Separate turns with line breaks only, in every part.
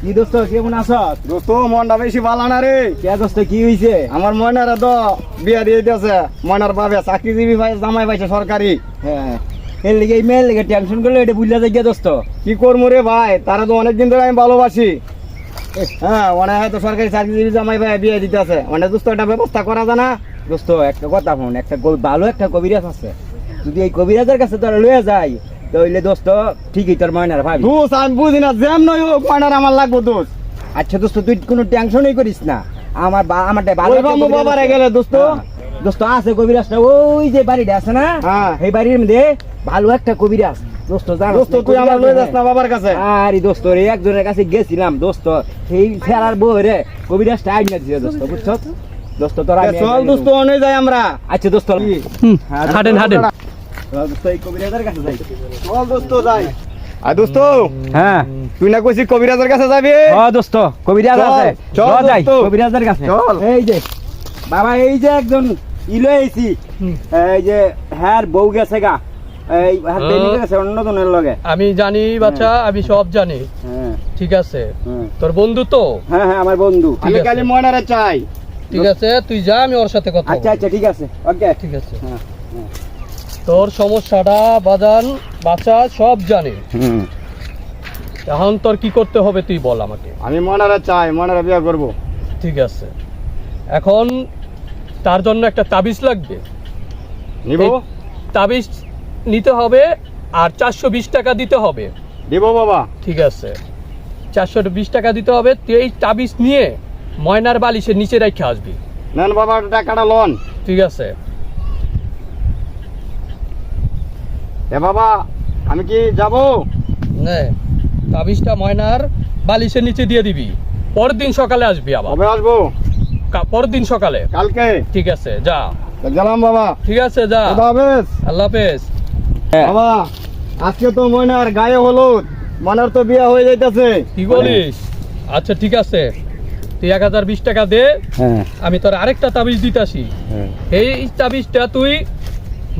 কি দোস্ত কেমন আছ?
দোস্ত মনটা বেশি ভালো না রে।
কে দোস্ত কি হইছে?
আমার ময়নারা তো বিয়া দিয়ে দিয়েছে। ময়নার বাবে চাকরিজীবী ভাই জামাই পাইছে সরকারি।
হ্যাঁ এর লিগে এই মেয়ের লিগে টেনশন করলে এটা বুঝলা যাই গিয়া দোস্ত।
কি করবো রে ভাই, তারা তো অনেকদিন ধরে আমি ভালোবাসি। হ্যাঁ অনেক হয়তো সরকারি চাকরিজীবী জামাই ভাই বিয়ে দিতে আছে। অনেক দোস্ত একটা ব্যবস্থা করা যায় না?
দোস্ত একটা কথা ফোন, একটা ভালো একটা কবিরাজ আছে, যদি এই কবিরাজের কাছে তোরা লয়ে যাই তাহলে দোস্ত ঠিকই তোর ময়নার ভাবি।
দোষ আমি বুঝি না, যেম নয় হোক ময়নার আমার লাগবো দোষ।
আচ্ছা দোস্ত তুই কোনো টেনশনই করিস না, আমারটা ভালো একটা কবিরাজ
বাবারে
আছে।
গেলে দোস্ত
হ্যাঁ, দোস্ত আছে কবিরাজটা ওই যে বাড়িটা আছে না,
হ্যাঁ।
এই বাড়ির মধ্যে ভালো একটা কবিরাজ দোস্ত জানো।
দোস্ত তুই আমার লয়ে যাস না বাবার কাছে।
আরে দোস্ত রে একজনের কাছে গেছিলাম দোস্ত, সেই ফেরার বউ রে কবিরাজটা আইনা দিছে দোস্ত, বুঝছো দোস্ত তোরা।
চল দোস্ত অনেক যাই আমরা।
আচ্ছা দোস্ত
হাঁটেন হাঁটেন।
দোস্ত এই কবিরাজের কাছে যাই।
চল দোস্ত যাই। আর দোস্ত
হ্যাঁ
তুই না কইছিস কবিরাজের কাছে যাবি?
ও দোস্ত কবিরাজ
চল,
আছে,
চল
চল যাই
দোস্ত।
কবিরাজের কাছে।
চল।
এই যে বাবা এই যে একজন ইলো আইছি, এই যে হ্যার বউ গেছে গা, এই হ্যার বেবি গেছে অন্য জনের লগে।
আমি জানি বাচ্চা, আমি সব জানি।
হ্যাঁ
ঠিক আছে,
হ্যাঁ
তোর বন্ধু তো?
হ্যাঁ হ্যাঁ আমার বন্ধু।
আমি
আছে।
খালি ময়নারে চাই।
ঠিক আছে, তুই যা, আমি ওর সাথে কথা
আচ্ছা
বলবো।
আচ্ছা ঠিক আছে ওকে।
ঠিক আছে,
হ্যাঁ
তোর সমস্যাটা বাজান বাচ্চা সব জানি।
হুম
এখন তোর কি করতে হবে তুই বল আমাকে।
আমি ময়নারে চাই, ময়নারে বিয়ে করবো।
ঠিক আছে, এখন তার জন্য একটা তাবিজ লাগবে।
নিব?
এই তাবিজ নিতে হবে আর 420 টাকা দিতে হবে।
দিব বাবা।
ঠিক আছে, 420 টাকা দিতে হবে। তুই এই তাবিজ নিয়ে ময়নার বালিশের নিচে রেখে আসবি।
নেন বাবা টাকাটা লন।
ঠিক আছে,
এ বাবা আমি কি যাব?
নে তাবিজটা ময়নার বালিশের নিচে দিয়ে দিবি। পরের দিন সকালে আসবি আবার।
কবে আসবো?
পরের দিন সকালে।
কালকে।
ঠিক আছে যা।
গেলাম বাবা।
ঠিক আছে যা,
খোদা হাফেজ।
আল্লাহ হাফেজ।
বাবা আজকে তো ময়নার গায়ে হলুদ, ময়নার তো বিয়ে হয়ে যাইতেছে।
কি বলিস? আচ্ছা ঠিক আছে, তুই 1020 টাকা দে,
হ্যাঁ
আমি তোর আরেকটা তাবিজ দিতাছি।
হ্যাঁ
এই তাবিজটা তুই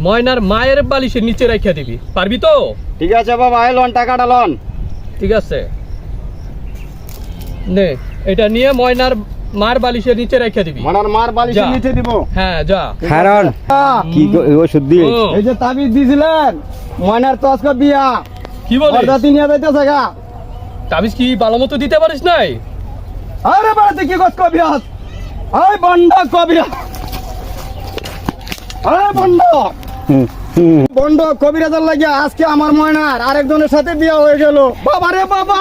ময়নার মায়ের বালিশের নিচে রেখে দিবি, পারবি তো?
ঠিক আছে বাবা, এই লন টাকাটা লন।
ঠিক আছে, নে এটা নিয়ে ময়নার মার বালিশের নিচে রেখে দিবি।
ময়নার মার বালিশের
যা।
নিচে দিব।
হ্যাঁ যা।
কারণ কি ওষুধ দিয়ে
ও,
এই যে তাবিজ দিছিলেন, ময়নার তো আজকে বিয়া।
কি বলিস?
বরযাত্রী নিয়ে যাইতেছে গা।
তাবিজ কি ভালো মতো দিতে পারিস নাই?
আরে বাড়াতে কি কস কবিরাজ? আয় বন্ডা কবিরাজ। আরে বন্ডা। বন্ড কবিরাজের লাগিয়া আজকে আমার ময়নার আরেকজনের সাথে বিয়া হয়ে গেল। বাবা রে বাবা।